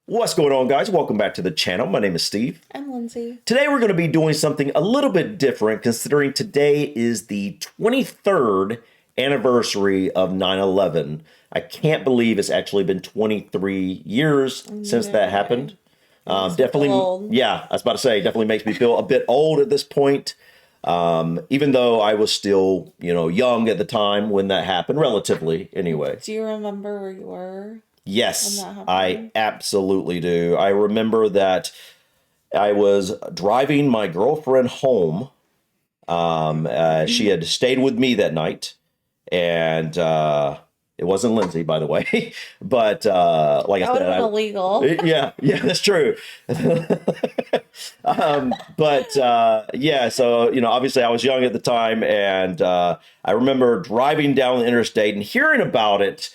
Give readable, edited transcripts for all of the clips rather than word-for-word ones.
What's going on, guys? Welcome back to the channel. My name is Steve. I'm Lindsay. Today we're going to be doing something a little bit different, considering today is the 23rd anniversary of 9/11. I can't believe it's actually been 23 years since that happened. Definitely, yeah, I was about to say, definitely makes me feel a bit old at this point. Even though I was still, young at the time when that happened, relatively anyway. Do you remember where you were? Yes, I absolutely do. I remember that I was driving my girlfriend home. She had stayed with me that night, and it wasn't Lindsay, by the way. But like I said, illegal. Yeah, that's true. Yeah. So obviously, I was young at the time, and I remember driving down the interstate and hearing about it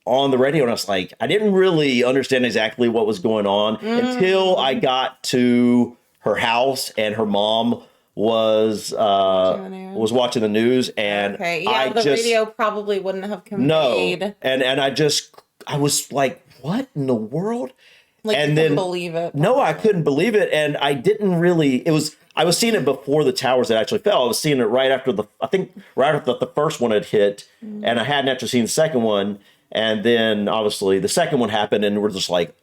on the radio, and I was like, I didn't really understand exactly what was going on until I got to her house, and her mom was watching the news, and the radio probably wouldn't have conveyed. No, and I was like, what in the world? And you couldn't believe it. No, I couldn't believe it, and I didn't really. I was seeing it before the towers had actually fell. I was seeing it right after the first one had hit, and I hadn't actually seen the second one. And then obviously the second one happened, and we're just like,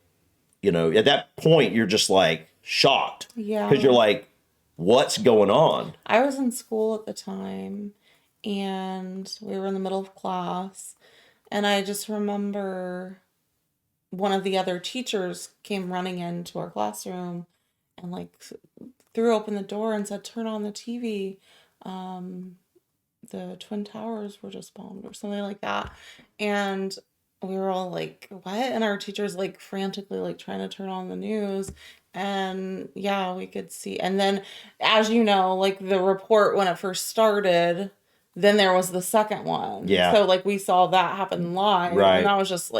at that point you're just like shocked. Yeah. Because you're like, what's going on? I was in school at the time, and we were in the middle of class, and I just remember one of the other teachers came running into our classroom and threw open the door and said, "Turn on the TV. The Twin Towers were just bombed," or something like that. And we were all like, what? And our teacher's frantically trying to turn on the news. And yeah, we could see. And then, as you know, the report when it first started, then there was the second one. Yeah. So we saw that happen live. Right. And I was just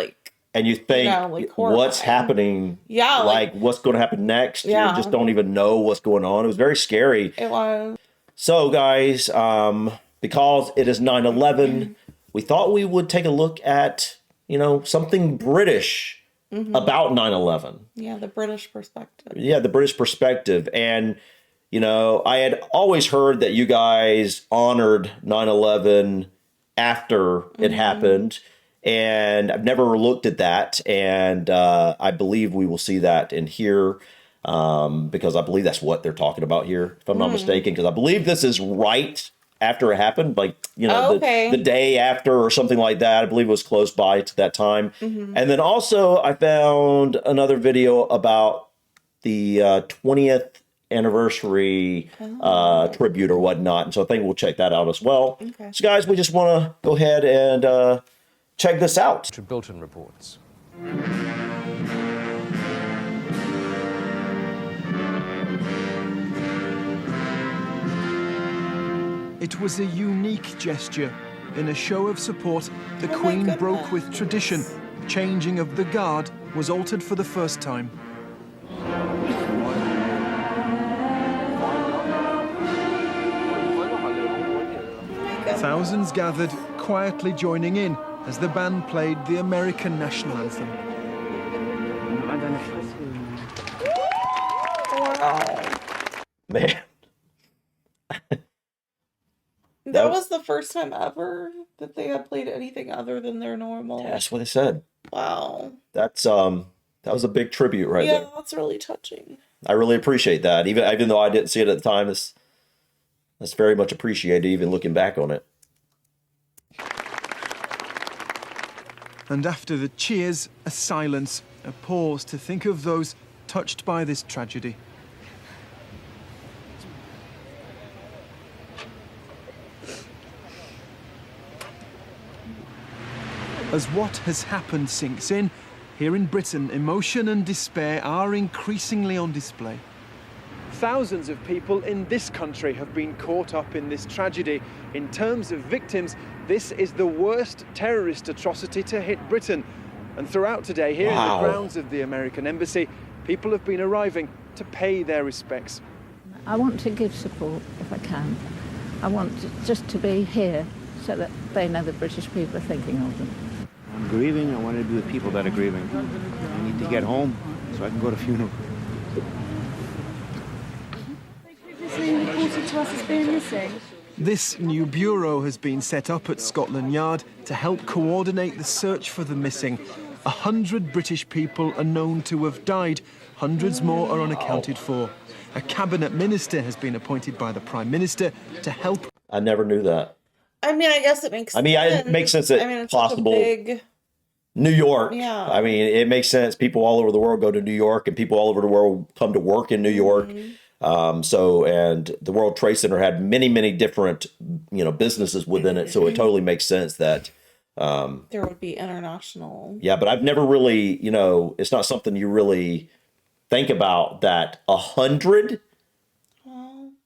and you think, what's happening? Yeah. What's going to happen next? Yeah. You just don't even know what's going on. It was very scary. It was. So, guys, because it is 9/11, we thought we would take a look at, something British about 9/11. Yeah, the British perspective. Yeah, the British perspective. And, I had always heard that you guys honored 9/11 after it happened. And I've never looked at that. And I believe we will see that in here. Because I believe that's what they're talking about here, if I'm not mistaken. Because I believe this is right after it happened, the day after or something like that. I believe it was close by to that time. And then also I found another video about the 20th anniversary tribute or whatnot. And so I think we'll check that out as well. Okay. So guys, we just want to go ahead and check this out. Bilton reports. It was a unique gesture. In a show of support, the Queen broke with tradition. Changing of the guard was altered for the first time. Thousands gathered, quietly joining in as the band played the American national anthem. Man. That was the first time ever that they had played anything other than their normal. That's what they said. Wow. That was a big tribute right there. Yeah, that's really touching. I really appreciate that. Even though I didn't see it at the time, that's very much appreciated, even looking back on it. And after the cheers, a silence, a pause to think of those touched by this tragedy. As what has happened sinks in, here in Britain, emotion and despair are increasingly on display. Thousands of people in this country have been caught up in this tragedy. In terms of victims, this is the worst terrorist atrocity to hit Britain. And throughout today, here in the grounds of the American Embassy, people have been arriving to pay their respects. I want to give support if I can. I want just to be here so that they know the British people are thinking of them. I'm grieving. I want to be with people that are grieving. I need to get home. so I can go to funeral. Previously reported to us as being missing. This new bureau has been set up at Scotland Yard to help coordinate the search for the missing. 100 British people are known to have died. Hundreds more are unaccounted for. A cabinet minister has been appointed by the Prime Minister to help. I never knew that. I mean, I guess it makes sense. It makes sense that it's possible. such a big... New York. Yeah. I mean, it makes sense. People all over the world go to New York, and people all over the world come to work in New York. And the World Trade Center had many, many different, businesses within it. So it totally makes sense that there would be international. Yeah, but I've never really, it's not something you really think about that 100.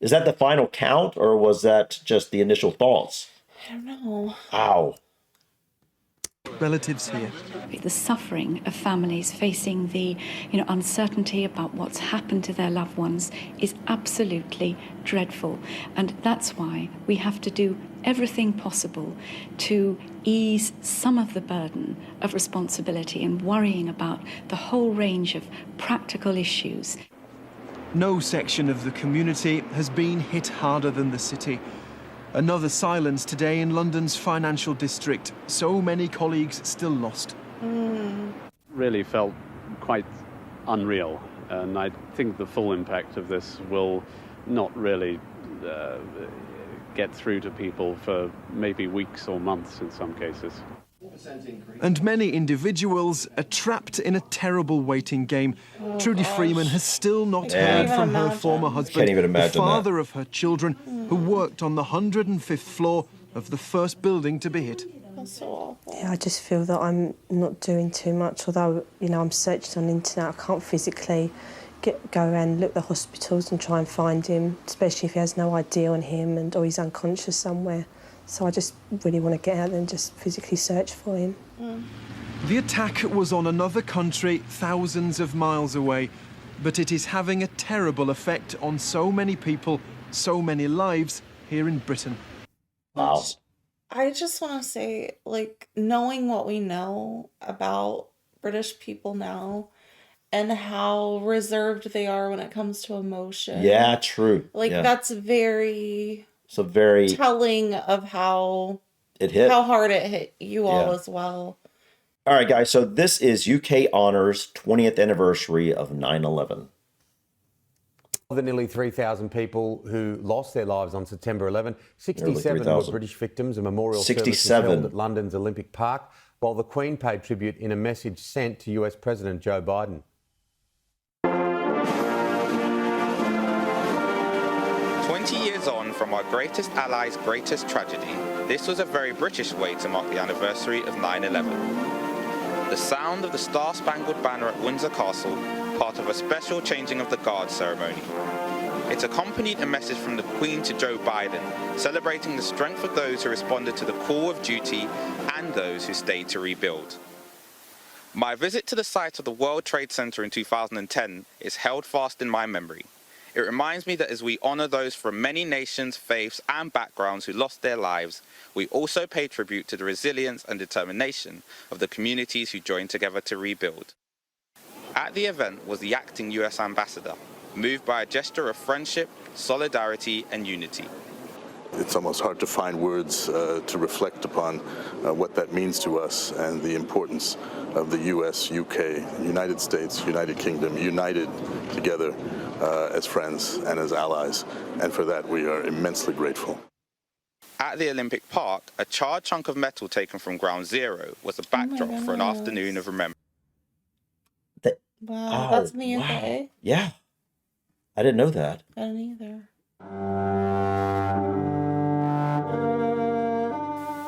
Is that the final count, or was that just the initial thoughts? I don't know. Ow. Relatives here. The suffering of families facing the uncertainty about what's happened to their loved ones is absolutely dreadful. And that's why we have to do everything possible to ease some of the burden of responsibility and worrying about the whole range of practical issues. No section of the community has been hit harder than the city. Another silence today in London's financial district. So many colleagues still lost. Really felt quite unreal, and I think the full impact of this will not really get through to people for maybe weeks or months in some cases. And many individuals are trapped in a terrible waiting game. Trudy Freeman has still not heard from her former husband, the father of her children, who worked on the 105th floor of the first building to be hit. That's so awful. Yeah, I just feel that I'm not doing too much, although, I'm searching on the internet. I can't physically go around, look at the hospitals and try and find him, especially if he has no idea on him or he's unconscious somewhere. So I just really want to get out there and just physically search for him. The attack was on another country thousands of miles away, but it is having a terrible effect on so many people, so many lives here in Britain. Wow. I just want to say, knowing what we know about British people now and how reserved they are when it comes to emotion. Yeah, true. That's very... So very telling of how it hit, how hard it hit you all as well. All right, guys. So this is UK Honour's 20th anniversary of 9/11. Of the nearly 3,000 people who lost their lives on September 11, 67 were British victims. A memorial service was held at London's Olympic Park, while the Queen paid tribute in a message sent to US President Joe Biden. 20 years on from our greatest ally's greatest tragedy, this was a very British way to mark the anniversary of 9/11. The sound of the Star-Spangled Banner at Windsor Castle, part of a special changing of the guard ceremony. It accompanied a message from the Queen to Joe Biden, celebrating the strength of those who responded to the call of duty and those who stayed to rebuild. My visit to the site of the World Trade Center in 2010 is held fast in my memory. It reminds me that as we honour those from many nations, faiths and backgrounds who lost their lives, we also pay tribute to the resilience and determination of the communities who joined together to rebuild. At the event was the acting US ambassador, moved by a gesture of friendship, solidarity and unity. It's almost hard to find words to reflect upon what that means to us and the importance of the US, UK, United States, United Kingdom, united together as friends and as allies. And for that, we are immensely grateful. At the Olympic Park, a charred chunk of metal taken from Ground Zero was a backdrop for an afternoon of remembrance. Wow, that's in the UK. Wow. Yeah. I didn't know that. I didn't either.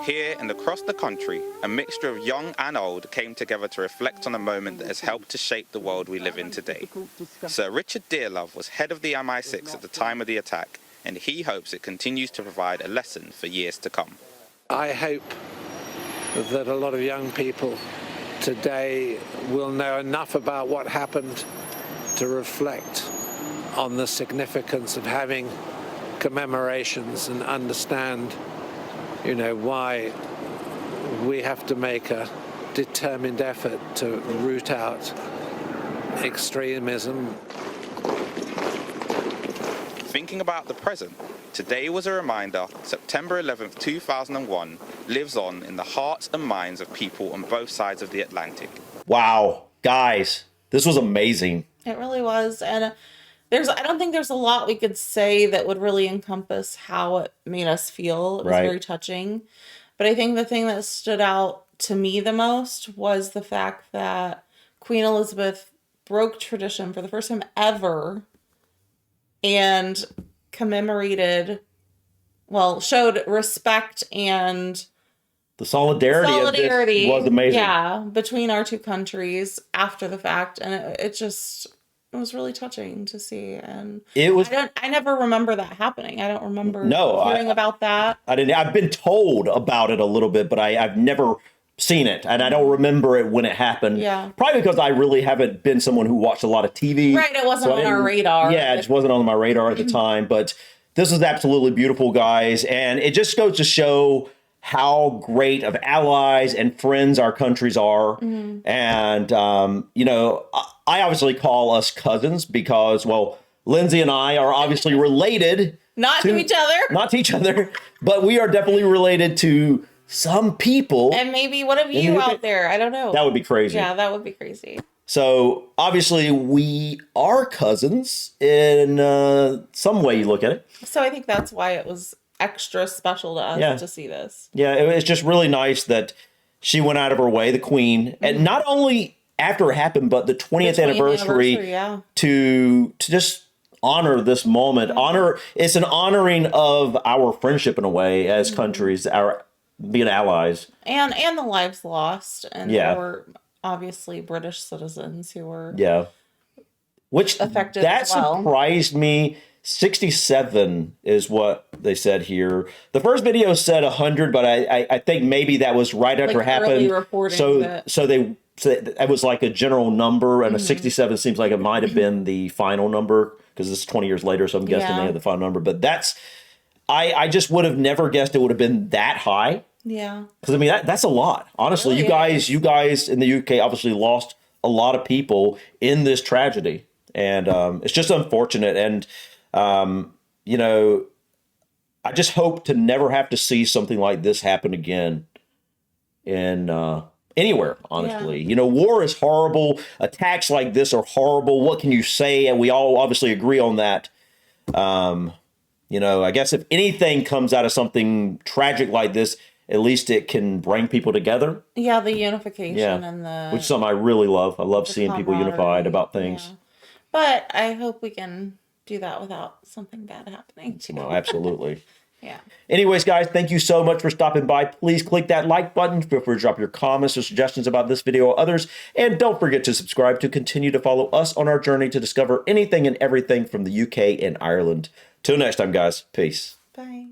Here and across the country, a mixture of young and old came together to reflect on a moment that has helped to shape the world we live in today. Sir Richard Dearlove was head of the MI6 at the time of the attack, and he hopes it continues to provide a lesson for years to come. I hope that a lot of young people today will know enough about what happened to reflect on the significance of having commemorations and understand why we have to make a determined effort to root out extremism. Thinking about the present, today was a reminder September 11th, 2001 lives on in the hearts and minds of people on both sides of the Atlantic. Wow, guys, this was amazing. It really was. And I don't think there's a lot we could say that would really encompass how it made us feel. It was very touching. But I think the thing that stood out to me the most was the fact that Queen Elizabeth broke tradition for the first time ever and showed respect and the solidarity of this was amazing. Yeah, between our two countries after the fact. And it was really touching to see. And I never remember that happening. I don't remember hearing about that. I've been told about it a little bit, but I've never seen it, and I don't remember it when it happened. Yeah. Probably because I really haven't been someone who watched a lot of TV. Right, it wasn't on our radar. Yeah, it just wasn't on my radar at the time. But this is absolutely beautiful, guys, and it just goes to show how great of allies and friends our countries are. Mm-hmm. And I obviously call us cousins because, well, Lindsay and I are obviously related. Not to each other, but we are definitely related to some people. And maybe one of you out there. I don't know. That would be crazy. Yeah, that would be crazy. So obviously we are cousins in some way you look at it. So I think that's why it was extra special to us to see this. Yeah, it's just really nice that she went out of her way, the Queen, and not only after it happened, but the 20th anniversary to just honor this moment. It's an honoring of our friendship in a way as countries, our being allies. And the lives lost. And there were obviously British citizens who were affected that as well. Surprised me. 67 is what they said here. The first video said 100, but I think maybe that was right after it happened. So it was like a general number, and a 67 seems like it might have been the final number because it's 20 years later. So I'm guessing they had the final number. But I just would have never guessed it would have been that high. Yeah. Because I mean that's a lot. Honestly, really you guys in the UK obviously lost a lot of people in this tragedy, and it's just unfortunate. And I just hope to never have to see something like this happen again in anywhere, honestly. Yeah. War is horrible. Attacks like this are horrible. What can you say? And we all obviously agree on that. I guess if anything comes out of something tragic like this, at least it can bring people together. Yeah, the unification and which is something I really love. I love seeing people unified about things. Yeah. But I hope we can do that without something bad happening too. Well, absolutely. Yeah. Anyways, guys, thank you so much for stopping by. Please click that like button. Feel free to drop your comments or suggestions about this video or others. And don't forget to subscribe to continue to follow us on our journey to discover anything and everything from the UK and Ireland. Till next time, guys. Peace. Bye.